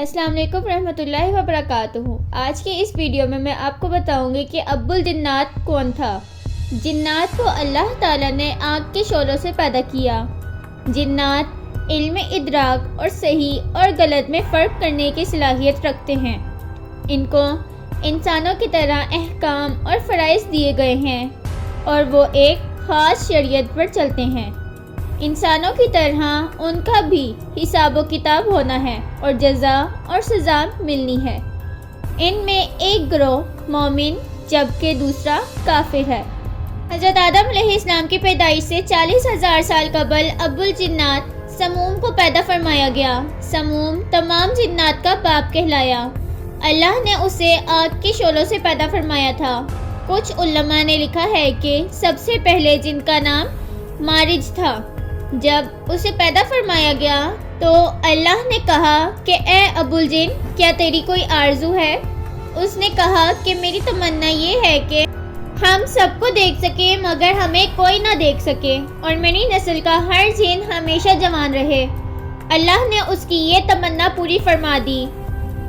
السلام علیکم ورحمۃ اللہ وبرکاتہ۔ آج کے اس ویڈیو میں آپ کو بتاؤں گی کہ ابو الجنات کون تھا۔ جنات کو اللہ تعالیٰ نے آنکھ کے شعلوں سے پیدا کیا۔ جنات علم ادراک اور صحیح اور غلط میں فرق کرنے کی صلاحیت رکھتے ہیں۔ ان کو انسانوں کی طرح احکام اور فرائض دیے گئے ہیں اور وہ ایک خاص شریعت پر چلتے ہیں۔ انسانوں کی طرح ان کا بھی حساب و کتاب ہونا ہے اور جزا اور سزا ملنی ہے۔ ان میں ایک گروہ مومن جبکہ دوسرا کافر ہے۔ حضرت آدم علیہ السلام کی پیدائش سے 40,000 سال قبل ابو الجنات سموم کو پیدا فرمایا گیا۔ سموم تمام جنات کا باپ کہلایا۔ اللہ نے اسے آگ کے شعلوں سے پیدا فرمایا تھا۔ کچھ علماء نے لکھا ہے کہ سب سے پہلے جن کا نام مارج تھا۔ جب اسے پیدا فرمایا گیا تو اللہ نے کہا کہ اے ابو الجن، کیا تیری کوئی آرزو ہے؟ اس نے کہا کہ میری تمنا یہ ہے کہ ہم سب کو دیکھ سکیں مگر ہمیں کوئی نہ دیکھ سکے اور میری نسل کا ہر جن ہمیشہ جوان رہے۔ اللہ نے اس کی یہ تمنا پوری فرما دی۔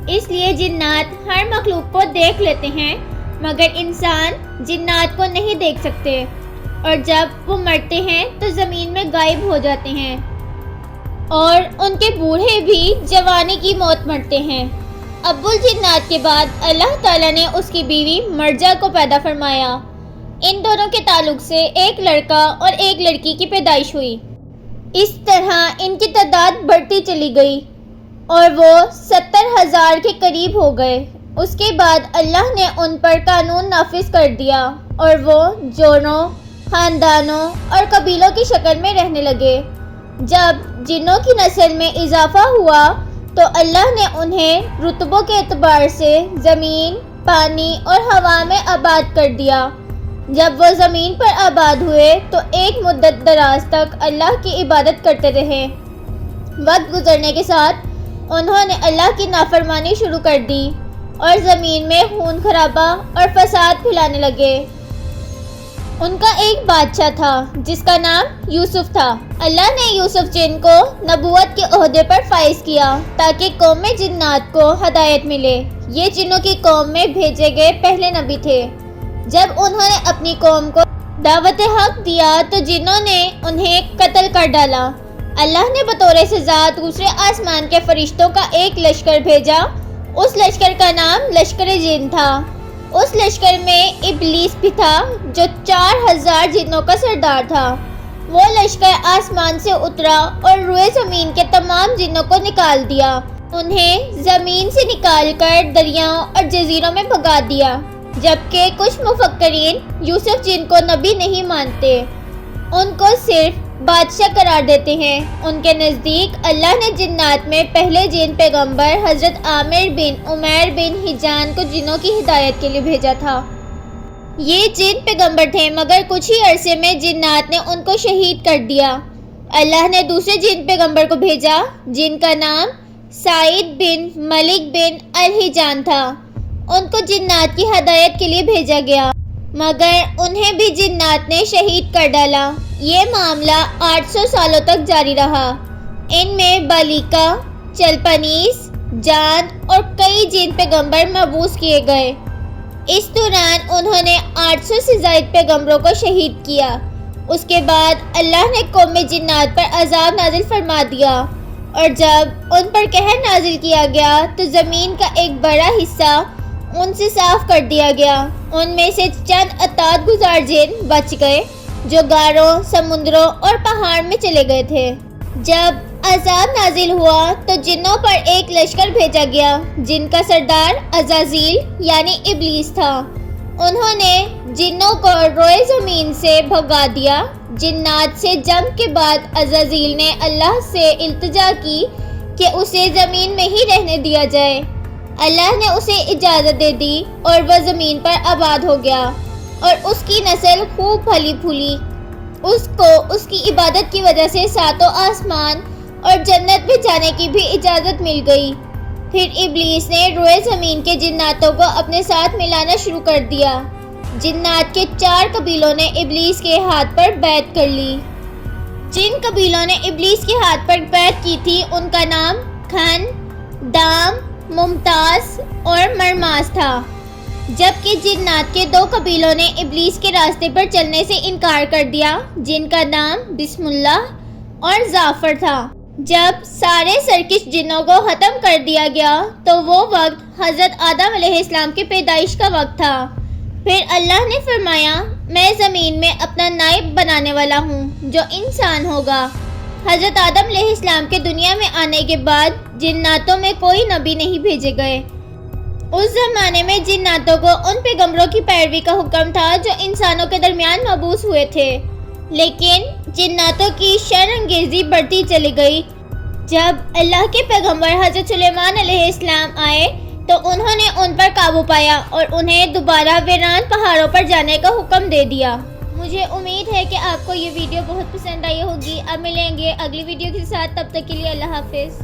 اس لیے جنات ہر مخلوق کو دیکھ لیتے ہیں مگر انسان جنات کو نہیں دیکھ سکتے، اور جب وہ مرتے ہیں تو زمین میں غائب ہو جاتے ہیں اور ان کے بوڑھے بھی جوانی کی موت مرتے ہیں۔ ابو الجنات کے بعد اللہ تعالیٰ نے اس کی بیوی مرجا کو پیدا فرمایا۔ ان دونوں کے تعلق سے ایک لڑکا اور ایک لڑکی کی پیدائش ہوئی۔ اس طرح ان کی تعداد بڑھتی چلی گئی اور وہ 70,000 کے قریب ہو گئے۔ اس کے بعد اللہ نے ان پر قانون نافذ کر دیا اور وہ جوڑوں، خاندانوں اور قبیلوں کی شکل میں رہنے لگے۔ جب جنوں کی نسل میں اضافہ ہوا تو اللہ نے انہیں رتبوں کے اعتبار سے زمین، پانی اور ہوا میں آباد کر دیا۔ جب وہ زمین پر آباد ہوئے تو ایک مدت دراز تک اللہ کی عبادت کرتے رہے۔ وقت گزرنے کے ساتھ انہوں نے اللہ کی نافرمانی شروع کر دی اور زمین میں خون خرابہ اور فساد پھیلانے لگے۔ ان کا ایک بادشاہ تھا جس کا نام یوسف تھا۔ اللہ نے یوسف جن کو نبوت کے عہدے پر فائز کیا تاکہ قوم جنات کو ہدایت ملے۔ یہ جنوں کی قوم میں بھیجے گئے پہلے نبی تھے۔ جب انہوں نے اپنی قوم کو دعوت حق دیا تو جنوں نے انہیں قتل کر ڈالا۔ اللہ نے بطور سزا دوسرے آسمان کے فرشتوں کا ایک لشکر بھیجا۔ اس لشکر کا نام لشکر جن تھا۔ اس لشکر میں ابلیس بھی تھا جو 4,000 جنوں کا سردار تھا۔ وہ لشکر آسمان سے اترا اور روئے زمین کے تمام جنوں کو نکال دیا۔ انہیں زمین سے نکال کر دریاؤں اور جزیروں میں بھگا دیا، جبکہ کچھ مفکرین یوسف جن کو نبی نہیں مانتے، ان کو صرف بادشاہ قرار دیتے ہیں۔ ان کے نزدیک اللہ نے جنات میں پہلے جن پیغمبر حضرت عامر بن عمیر بن حجان کو جنوں کی ہدایت کے لیے بھیجا تھا۔ یہ جن پیغمبر تھے مگر کچھ ہی عرصے میں جنات نے ان کو شہید کر دیا۔ اللہ نے دوسرے جن پیغمبر کو بھیجا جن کا نام سعید بن ملک بن الحجان تھا۔ ان کو جنات کی ہدایت کے لیے بھیجا گیا مگر انہیں بھی جنات نے شہید کر ڈالا۔ یہ معاملہ 800 سالوں تک جاری رہا۔ ان میں بالیکا، چلپنیس، جان اور کئی جن پیغمبر مبعوث کیے گئے۔ اس دوران انہوں نے 800 سے زائد پیغمبروں کو شہید کیا۔ اس کے بعد اللہ نے قوم جنات پر عذاب نازل فرما دیا، اور جب ان پر قہر نازل کیا گیا تو زمین کا ایک بڑا حصہ ان سے صاف کر دیا گیا۔ ان میں سے چند اطاعت گزار جن بچ گئے جو غاروں، سمندروں اور پہاڑ میں چلے گئے تھے۔ جب عذاب نازل ہوا تو جنوں پر ایک لشکر بھیجا گیا جن کا سردار عزازیل یعنی ابلیس تھا۔ انہوں نے جنوں کو روئے زمین سے بھگا دیا۔ جنات سے جنگ کے بعد عزازیل نے اللہ سے التجا کی کہ اسے زمین میں ہی رہنے دیا جائے۔ اللہ نے اسے اجازت دے دی اور وہ زمین پر آباد ہو گیا اور اس کی نسل خوب پھلی پھولی۔ اس کو اس کی عبادت کی وجہ سے 7 آسمان اور جنت میں جانے کی بھی اجازت مل گئی۔ پھر ابلیس نے روئے زمین کے جناتوں کو اپنے ساتھ ملانا شروع کر دیا۔ جنات کے 4 قبیلوں نے ابلیس کے ہاتھ پر بیعت کر لی۔ جن قبیلوں نے ابلیس کے ہاتھ پر بیعت کی تھی ان کا نام کھن، دام، ممتاز اور مرماز تھا، جبکہ جنات کے 2 قبیلوں نے ابلیس کے راستے پر چلنے سے انکار کر دیا، جن کا نام بسم اللہ اور زعفر تھا۔ جب سارے سرکش جنوں کو ختم کر دیا گیا تو وہ وقت حضرت آدم علیہ السلام کی پیدائش کا وقت تھا۔ پھر اللہ نے فرمایا، میں زمین میں اپنا نائب بنانے والا ہوں جو انسان ہوگا۔ حضرت آدم علیہ السلام کے دنیا میں آنے کے بعد جناتوں میں کوئی نبی نہیں بھیجے گئے۔ اس زمانے میں جناتوں کو ان پیغمبروں کی پیروی کا حکم تھا جو انسانوں کے درمیان مبعوث ہوئے تھے، لیکن جناتوں کی شر انگیزی بڑھتی چلی گئی۔ جب اللہ کے پیغمبر حضرت سلیمان علیہ السلام آئے تو انہوں نے ان پر قابو پایا اور انہیں دوبارہ ویران پہاڑوں پر جانے کا حکم دے دیا۔ مجھے امید ہے کہ آپ کو یہ ویڈیو بہت پسند آئی ہوگی۔ اب ملیں گے اگلی ویڈیو کے ساتھ، تب تک کے لیے اللہ حافظ۔